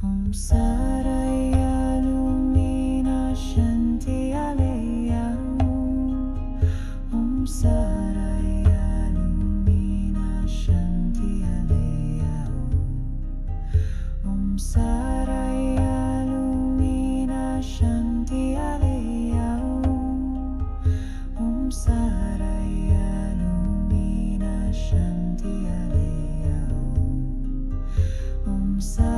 Om Saraya Lumina Shanti Aleya Om Saraya Lumina Shanti Aleya Om Saraya Lumina Shanti Aleya Om Saraya Lumina Shanti Aleya Om Saraya